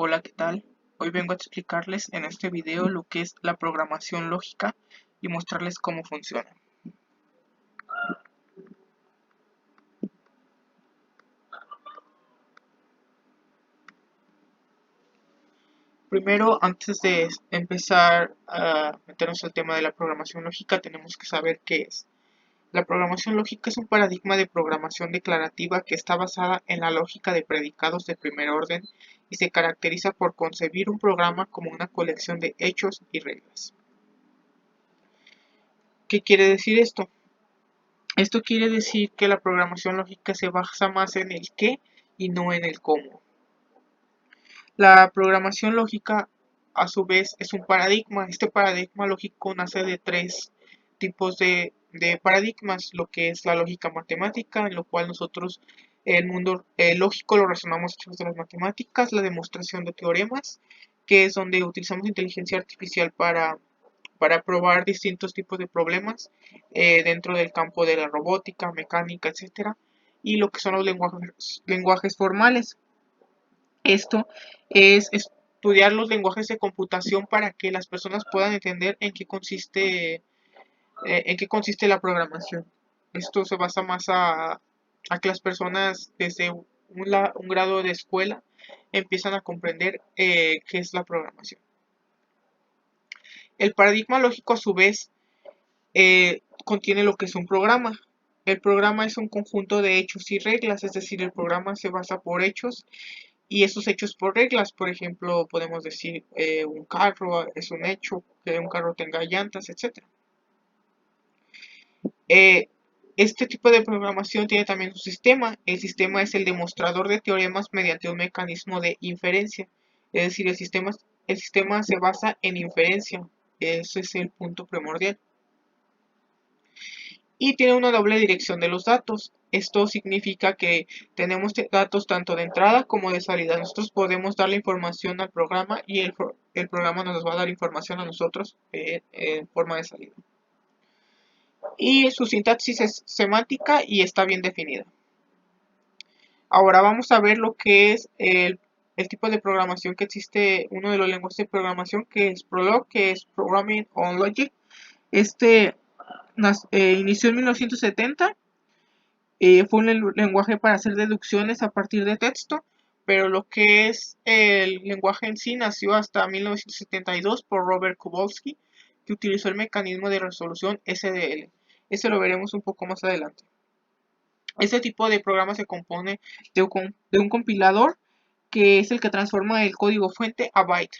Hola, ¿qué tal? Hoy vengo a explicarles en este video lo que es la programación lógica y mostrarles cómo funciona. Primero, antes de empezar a meternos al tema de la programación lógica, tenemos que saber qué es. La programación lógica es un paradigma de programación declarativa que está basada en la lógica de predicados de primer orden y se caracteriza por concebir un programa como una colección de hechos y reglas. ¿Qué quiere decir esto? Esto quiere decir que la programación lógica se basa más en el qué y no en el cómo. La programación lógica, a su vez, es un paradigma. Este paradigma lógico nace de tres tipos de paradigmas, lo que es la lógica matemática, en lo cual nosotros el mundo lógico lo razonamos a través de las matemáticas, la demostración de teoremas, que es donde utilizamos inteligencia artificial para probar distintos tipos de problemas dentro del campo de la robótica, mecánica, etcétera, y lo que son los lenguajes formales. Esto es estudiar los lenguajes de computación para que las personas puedan entender en qué consiste la programación. Esto se basa más a que las personas desde un grado de escuela empiezan a comprender qué es la programación. El paradigma lógico, a su vez, contiene lo que es un programa. El programa es un conjunto de hechos y reglas, es decir, el programa se basa por hechos y esos hechos por reglas. Por ejemplo, podemos decir un carro es un hecho, que un carro tenga llantas, etc. Eh, este tipo de programación tiene también un sistema. El sistema es el demostrador de teoremas mediante un mecanismo de inferencia. Es decir, el sistema se basa en inferencia. Ese es el punto primordial. Y tiene una doble dirección de los datos. Esto significa que tenemos datos tanto de entrada como de salida. Nosotros podemos darle información al programa y el programa nos va a dar información a nosotros en forma de salida. Y su sintaxis es semántica y está bien definida. Ahora vamos a ver lo que es el tipo de programación que existe, uno de los lenguajes de programación que es Prolog, que es Programming on Logic. Este inició en 1970. Fue un lenguaje para hacer deducciones a partir de texto, pero lo que es el lenguaje en sí nació hasta 1972 por Robert Kowalski, que utilizó el mecanismo de resolución SDL. Ese lo veremos un poco más adelante. Este tipo de programa se compone de un compilador, que es el que transforma el código fuente a byte.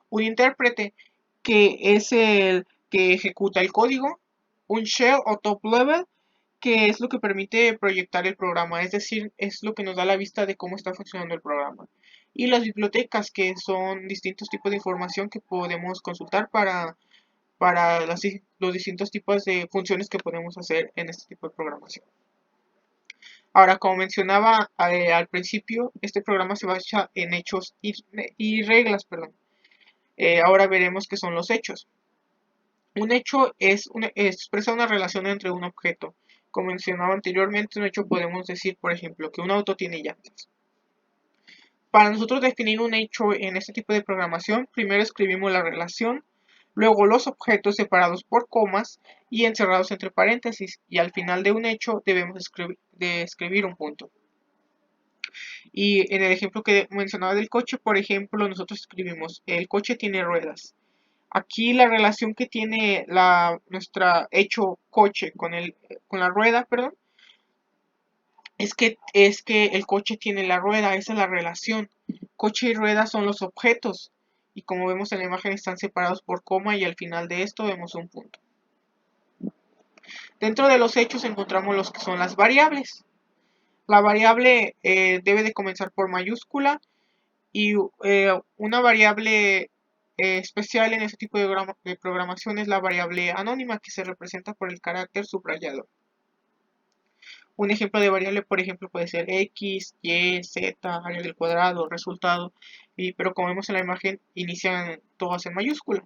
Un intérprete, que es el que ejecuta el código. Un shell o top level, que es lo que permite proyectar el programa, es decir, es lo que nos da la vista de cómo está funcionando el programa. Y las bibliotecas, que son distintos tipos de información que podemos consultar para los distintos tipos de funciones que podemos hacer en este tipo de programación. Ahora, como mencionaba al principio, este programa se basa en hechos y reglas, perdón. Ahora veremos qué son los hechos. Un hecho expresa una relación entre un objeto. Como mencionaba anteriormente, un hecho podemos decir, por ejemplo, que un auto tiene llantas. Para nosotros definir un hecho en este tipo de programación, primero escribimos la relación, luego los objetos separados por comas y encerrados entre paréntesis, y al final de un hecho debemos escribir un punto. Y en el ejemplo que mencionaba del coche, por ejemplo, nosotros escribimos, el coche tiene ruedas. Aquí la relación que tiene nuestra hecho coche con la rueda, perdón, es que el coche tiene la rueda, esa es la relación. Coche y rueda son los objetos, y como vemos en la imagen están separados por coma y al final de esto vemos un punto. Dentro de los hechos encontramos los que son las variables. La variable debe de comenzar por mayúscula, y una variable especial en este tipo de programación es la variable anónima, que se representa por el carácter subrayado. Un ejemplo de variable, por ejemplo, puede ser x, y, z, área del cuadrado, resultado, pero como vemos en la imagen, inician todas en mayúscula.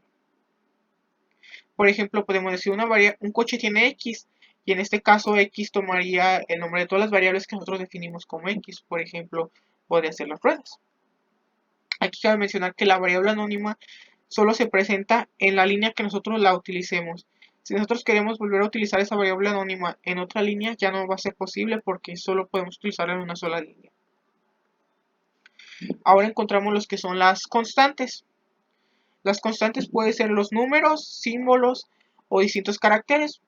Por ejemplo, podemos decir un coche tiene x, y en este caso x tomaría el nombre de todas las variables que nosotros definimos como x. Por ejemplo, podría ser las ruedas. Aquí cabe mencionar que la variable anónima solo se presenta en la línea que nosotros la utilicemos. Si nosotros queremos volver a utilizar esa variable anónima en otra línea, ya no va a ser posible porque solo podemos utilizarla en una sola línea. Ahora encontramos los que son las constantes. Las constantes pueden ser los números, símbolos o distintos caracteres.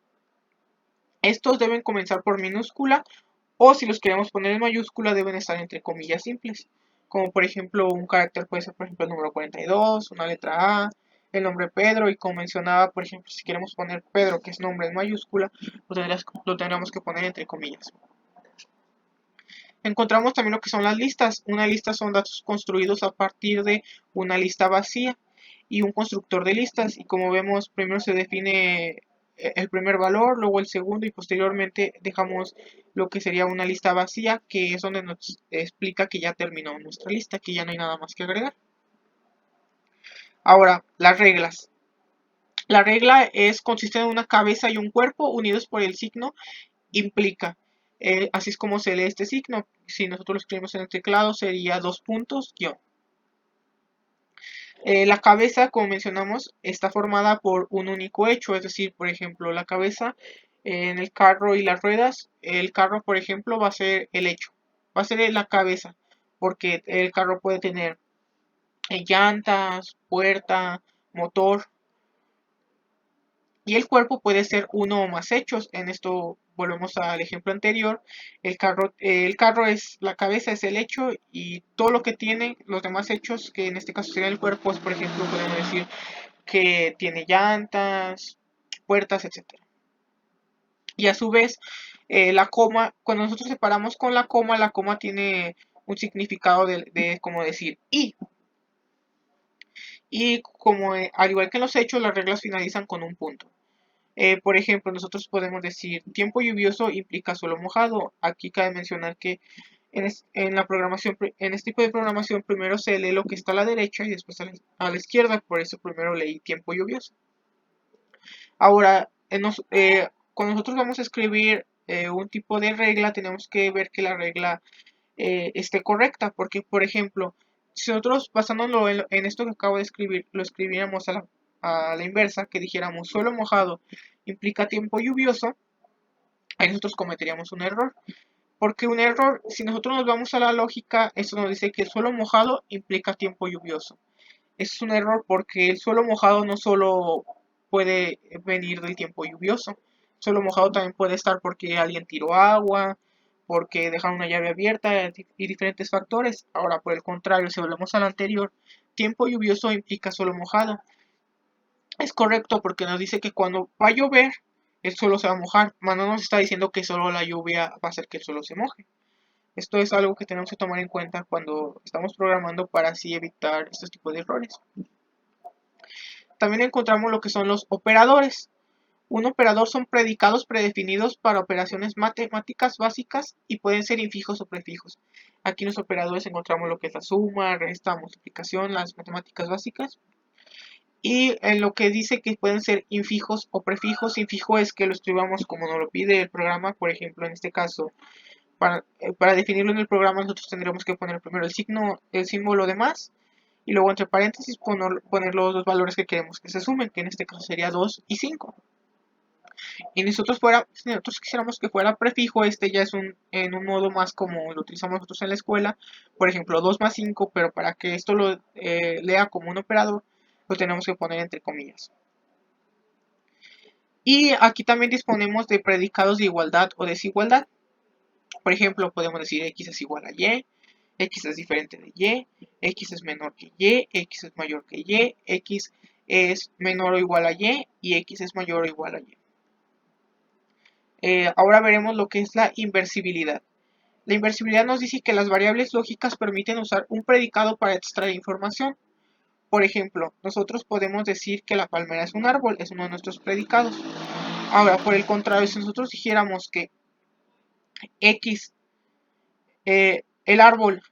Estos deben comenzar por minúscula o si los queremos poner en mayúscula deben estar entre comillas simples. Como por ejemplo un carácter puede ser por ejemplo el número 42, una letra A, el nombre Pedro y como mencionaba por ejemplo si queremos poner Pedro que es nombre en mayúscula lo tendríamos que poner entre comillas. Encontramos también lo que son las listas. Una lista son datos construidos a partir de una lista vacía y un constructor de listas. Y como vemos, primero se define el primer valor, luego el segundo y posteriormente dejamos lo que sería una lista vacía, que es donde nos explica que ya terminó nuestra lista, que ya no hay nada más que agregar. Ahora, las reglas. La regla consiste en una cabeza y un cuerpo unidos por el signo implica. Así es como se lee este signo. Si nosotros lo escribimos en el teclado sería dos puntos guión. La cabeza, como mencionamos, está formada por un único hecho, es decir, por ejemplo, la cabeza en el carro y las ruedas. El carro, por ejemplo, va a ser el hecho, va a ser la cabeza, porque el carro puede tener llantas, puerta, motor, y el cuerpo puede ser uno o más hechos. En esto volvemos al ejemplo anterior. El carro es la cabeza, es el hecho y todo lo que tiene los demás hechos, que en este caso sería el cuerpo, es por ejemplo podemos decir que tiene llantas, puertas, etcétera. Y a su vez, la coma, cuando nosotros separamos con la coma tiene un significado de como decir y. Y como al igual que en los hechos, las reglas finalizan con un punto. Por ejemplo, nosotros podemos decir tiempo lluvioso implica suelo mojado. Aquí cabe mencionar que en la programación, en este tipo de programación, primero se lee lo que está a la derecha y después a la izquierda. Por eso primero leí tiempo lluvioso. Ahora, cuando nosotros vamos a escribir un tipo de regla, tenemos que ver que la regla esté correcta. Porque, por ejemplo, si nosotros basándolo en esto que acabo de escribir, lo escribiéramos a la inversa, que dijéramos suelo mojado implica tiempo lluvioso, ahí nosotros cometeríamos un error. Porque un error, si nosotros nos vamos a la lógica, eso nos dice que el suelo mojado implica tiempo lluvioso. Eso es un error porque el suelo mojado no solo puede venir del tiempo lluvioso. El suelo mojado también puede estar porque alguien tiró agua, porque dejaron una llave abierta y diferentes factores. Ahora, por el contrario, si volvemos al anterior, tiempo lluvioso implica suelo mojado. Es correcto porque nos dice que cuando va a llover, el suelo se va a mojar, mas no nos está diciendo que solo la lluvia va a hacer que el suelo se moje. Esto es algo que tenemos que tomar en cuenta cuando estamos programando para así evitar estos tipos de errores. También encontramos lo que son los operadores. Un operador son predicados predefinidos para operaciones matemáticas básicas y pueden ser infijos o prefijos. Aquí en los operadores encontramos lo que es la suma, resta, multiplicación, las matemáticas básicas. Y en lo que dice que pueden ser infijos o prefijos, infijo es que lo escribamos como nos lo pide el programa. Por ejemplo, en este caso, para definirlo en el programa nosotros tendremos que poner primero el símbolo de más y luego entre paréntesis poner los dos valores que queremos que se sumen, que en este caso sería 2 y 5. Y si nosotros quisiéramos que fuera prefijo, este ya es en un modo más como lo utilizamos nosotros en la escuela, por ejemplo 2 más 5, pero para que esto lo lea como un operador, lo tenemos que poner entre comillas. Y aquí también disponemos de predicados de igualdad o desigualdad. Por ejemplo, podemos decir x es igual a y, x es diferente de y, x es menor que y, x es mayor que y, x es menor o igual a y x es mayor o igual a y. Ahora veremos lo que es la inversibilidad. La inversibilidad nos dice que las variables lógicas permiten usar un predicado para extraer información. Por ejemplo, nosotros podemos decir que la palmera es un árbol, es uno de nuestros predicados. Ahora, por el contrario, si nosotros dijéramos que x, el árbol,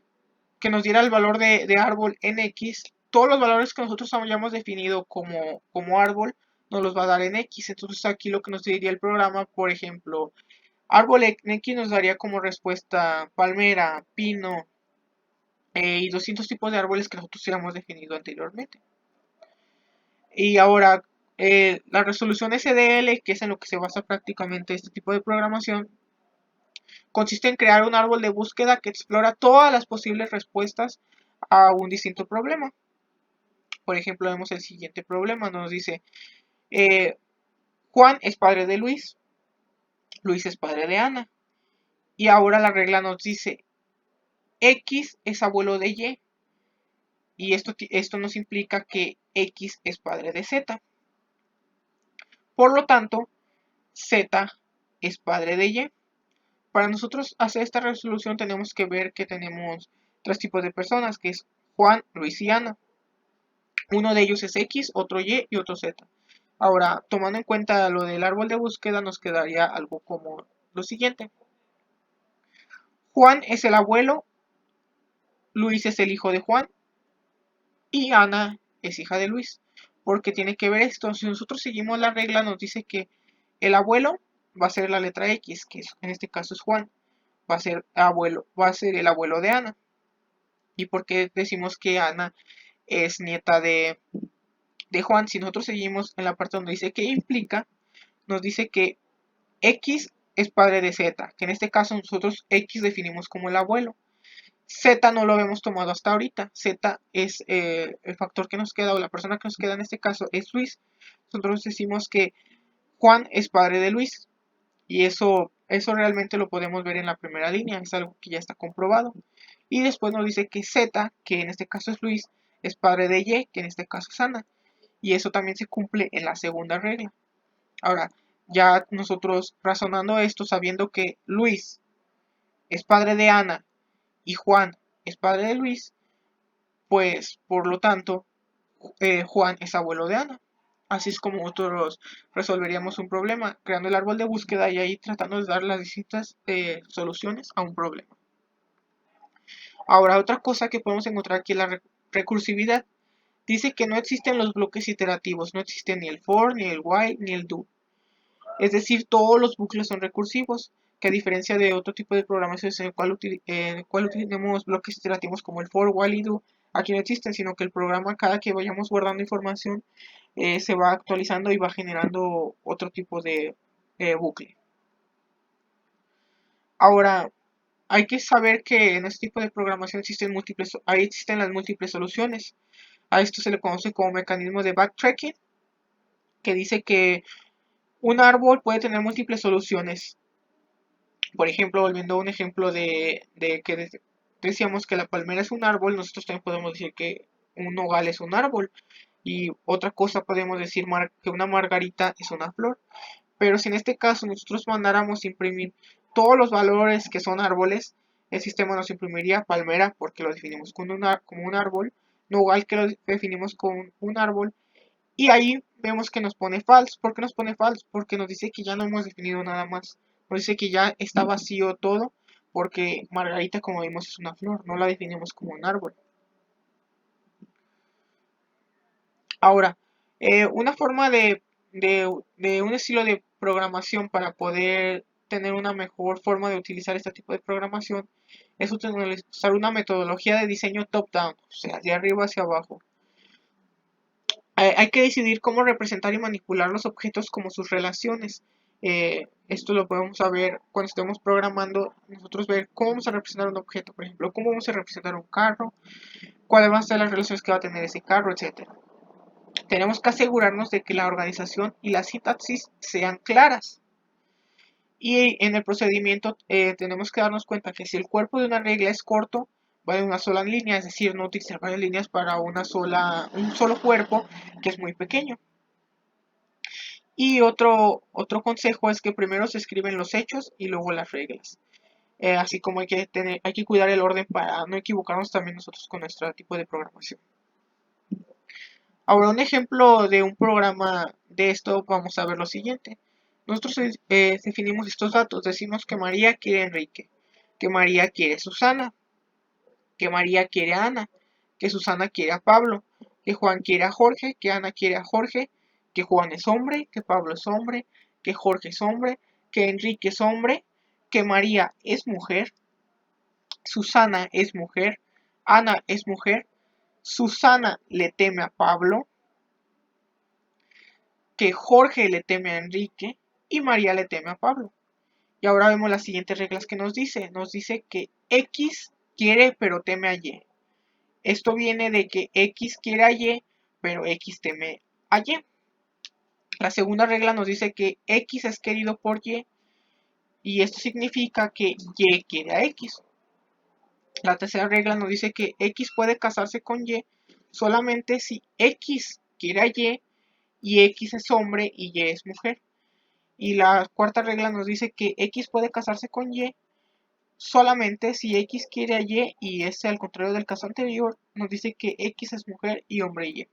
que nos diera el valor de árbol en x, todos los valores que nosotros hayamos definido como árbol, nos los va a dar en x. Entonces aquí lo que nos diría el programa, por ejemplo, árbol en x nos daría como respuesta palmera, pino, y 200 tipos de árboles que nosotros ya hemos definido anteriormente. Y ahora, la resolución SDL, que es en lo que se basa prácticamente este tipo de programación, consiste en crear un árbol de búsqueda que explora todas las posibles respuestas a un distinto problema. Por ejemplo, vemos el siguiente problema, nos dice, eh, Juan es padre de Luis, Luis es padre de Ana. Y ahora la regla nos dice, X es abuelo de Y, y esto nos implica que X es padre de Z. Por lo tanto, Z es padre de Y. Para nosotros hacer esta resolución tenemos que ver que tenemos tres tipos de personas, que es Juan, Luis y Ana. Uno de ellos es X, otro Y y otro Z. Ahora, tomando en cuenta lo del árbol de búsqueda, nos quedaría algo como lo siguiente. Juan es el abuelo, Luis es el hijo de Juan y Ana es hija de Luis. ¿Por qué tiene que ver esto? Si nosotros seguimos la regla, nos dice que el abuelo va a ser la letra X, que en este caso es Juan. Va a ser el abuelo de Ana. ¿Y por qué decimos que Ana es nieta de Juan? Si nosotros seguimos en la parte donde dice que implica, nos dice que X es padre de Z, que en este caso nosotros X definimos como el abuelo. Z no lo habíamos tomado hasta ahorita. Z es el factor que nos queda, o la persona que nos queda en este caso es Luis. Nosotros decimos que Juan es padre de Luis. Y eso realmente lo podemos ver en la primera línea, es algo que ya está comprobado. Y después nos dice que Z, que en este caso es Luis, es padre de Y, que en este caso es Ana. Y eso también se cumple en la segunda regla. Ahora, ya nosotros razonando esto, sabiendo que Luis es padre de Ana y Juan es padre de Luis, pues por lo tanto Juan es abuelo de Ana. Así es como nosotros resolveríamos un problema, creando el árbol de búsqueda y ahí tratando de dar las distintas soluciones a un problema. Ahora, otra cosa que podemos encontrar aquí es la recursividad. Dice que no existen los bloques iterativos, no existe ni el for, ni el while, ni el do. Es decir, todos los bucles son recursivos, que a diferencia de otro tipo de programaciones en el cual utilizamos bloques iterativos como el for, while y do, aquí no existen, sino que el programa, cada que vayamos guardando información, se va actualizando y va generando otro tipo de bucle. Ahora, hay que saber que en este tipo de programación ahí existen las múltiples soluciones. A esto se le conoce como mecanismo de backtracking, que dice que un árbol puede tener múltiples soluciones. Por ejemplo, volviendo a un ejemplo de que decíamos que la palmera es un árbol, nosotros también podemos decir que un nogal es un árbol. Y otra cosa podemos decir que una margarita es una flor. Pero si en este caso nosotros mandáramos imprimir todos los valores que son árboles, el sistema nos imprimiría palmera porque lo definimos como un árbol, nogal que lo definimos como un árbol, y ahí vemos que nos pone false. ¿Por qué nos pone false? Porque nos dice que ya no hemos definido nada más. Nos dice que ya está vacío todo porque margarita, como vimos, es una flor, no la definimos como un árbol. Ahora, una forma de un estilo de programación para poder tener una mejor forma de utilizar este tipo de programación es utilizar una metodología de diseño top-down, o sea, de arriba hacia abajo. Hay que decidir cómo representar y manipular los objetos como sus relaciones. Esto lo podemos saber cuando estemos programando, nosotros ver cómo vamos a representar un objeto, por ejemplo, cómo vamos a representar un carro, cuáles van a ser las relaciones que va a tener ese carro, etc. Tenemos que asegurarnos de que la organización y la sintaxis sean claras. Y en el procedimiento tenemos que darnos cuenta que si el cuerpo de una regla es corto, va en una sola línea, es decir, no utilizar varias líneas para un solo cuerpo que es muy pequeño. Y otro consejo es que primero se escriben los hechos y luego las reglas. Así como hay que cuidar el orden para no equivocarnos también nosotros con nuestro tipo de programación. Ahora, un ejemplo de un programa de esto, vamos a ver lo siguiente. Nosotros definimos estos datos. Decimos que María quiere a Enrique, que María quiere a Susana, que María quiere a Ana, que Susana quiere a Pablo, que Juan quiere a Jorge, que Ana quiere a Jorge, que Juan es hombre, que Pablo es hombre, que Jorge es hombre, que Enrique es hombre, que María es mujer, Susana es mujer, Ana es mujer, Susana le teme a Pablo, que Jorge le teme a Enrique y María le teme a Pablo. Y ahora vemos las siguientes reglas que nos dice. Nos dice que X quiere pero teme a Y. Esto viene de que X quiere a Y, pero X teme a Y. La segunda regla nos dice que X es querido por y esto significa que Y quiere a X. La tercera regla nos dice que X puede casarse con Y solamente si X quiere a y X es hombre y Y es mujer. Y la cuarta regla nos dice que X puede casarse con Y solamente si X quiere a y es al contrario del caso anterior, nos dice que X es mujer y hombre Y.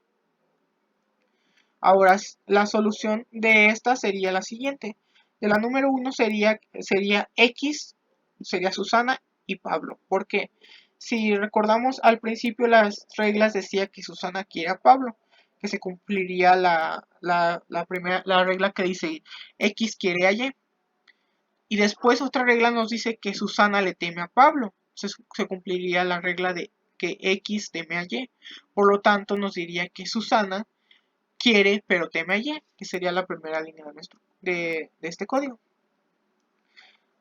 Ahora, la solución de esta sería la siguiente. De la número 1 sería X, sería Susana y Pablo. Porque si recordamos al principio las reglas decía que Susana quiere a Pablo, que se cumpliría la regla que dice X quiere a Y. Y después otra regla nos dice que Susana le teme a Pablo. Se cumpliría la regla de que X teme a Y. Por lo tanto, nos diría que Susana quiere pero teme a Y, que sería la primera línea de este código.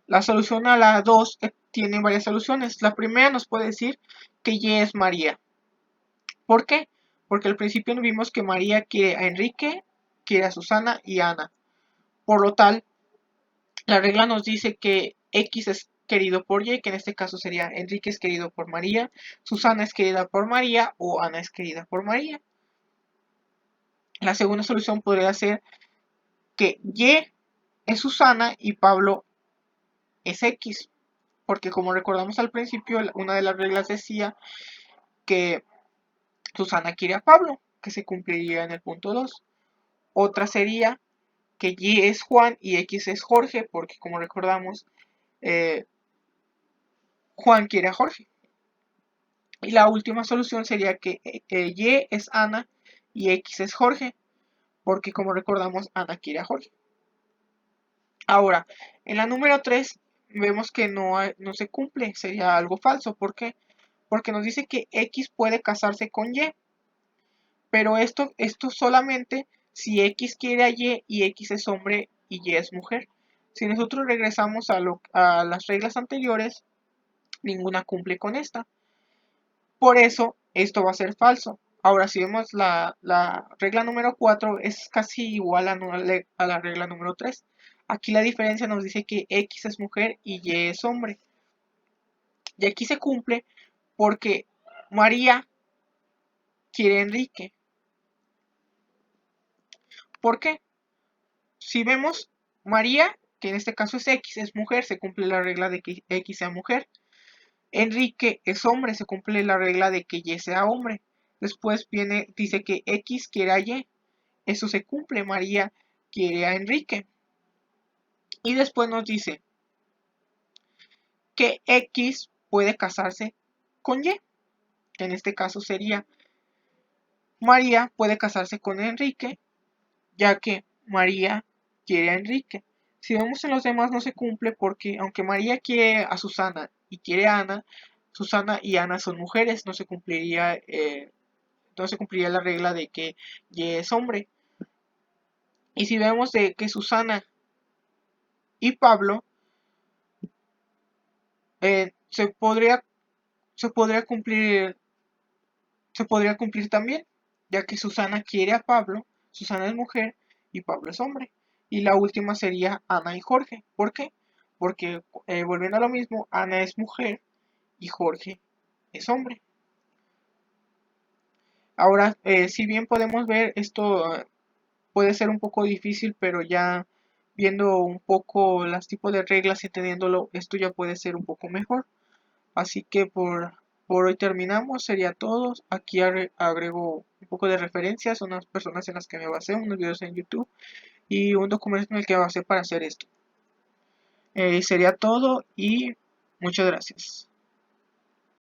La solución a la 2 tiene varias soluciones. La primera nos puede decir que Y es María. ¿Por qué? Porque al principio vimos que María quiere a Enrique, quiere a Susana y a Ana. Por lo tal, la regla nos dice que X es querido por Y, que en este caso sería Enrique es querido por María, Susana es querida por María o Ana es querida por María. La segunda solución podría ser que Y es Susana y Pablo es X, porque como recordamos al principio, una de las reglas decía que Susana quiere a Pablo, que se cumpliría en el punto 2. Otra sería que Y es Juan y X es Jorge, porque como recordamos, Juan quiere a Jorge. Y la última solución sería que Y es Ana y X es Jorge, porque como recordamos, Ana quiere a Jorge. Ahora, en la número 3 vemos que no se cumple, sería algo falso. ¿Por qué? Porque nos dice que X puede casarse con Y, pero esto solamente si X quiere a y X es hombre y Y es mujer. Si nosotros regresamos a las reglas anteriores, ninguna cumple con esta. Por eso, esto va a ser falso. Ahora, si vemos la regla número 4, es casi igual a la regla número 3. Aquí la diferencia nos dice que X es mujer y Y es hombre. Y aquí se cumple porque María quiere a Enrique. ¿Por qué? Si vemos María, que en este caso es X, es mujer, se cumple la regla de que X sea mujer. Enrique es hombre, se cumple la regla de que Y sea hombre. Después dice que X quiere a Y. Eso se cumple, María quiere a Enrique. Y después nos dice que X puede casarse con Y. Que en este caso sería María puede casarse con Enrique, ya que María quiere a Enrique. Si vemos en los demás no se cumple porque aunque María quiere a Susana y quiere a Ana, Susana y Ana son mujeres, no se cumpliría la regla de que Y es hombre. Y si vemos de que Susana y Pablo se podría cumplir también, ya que Susana quiere a Pablo, Susana es mujer y Pablo es hombre. Y la última sería Ana y Jorge. ¿Por qué? Porque volviendo a lo mismo, Ana es mujer y Jorge es hombre. Ahora, si bien podemos ver esto puede ser un poco difícil, pero ya viendo un poco los tipos de reglas y entendiéndolo, esto ya puede ser un poco mejor. Así que por hoy terminamos, sería todo. Aquí agrego un poco de referencias, unas personas en las que me basé, unos videos en YouTube y un documento en el que me basé para hacer esto. Sería todo y muchas gracias.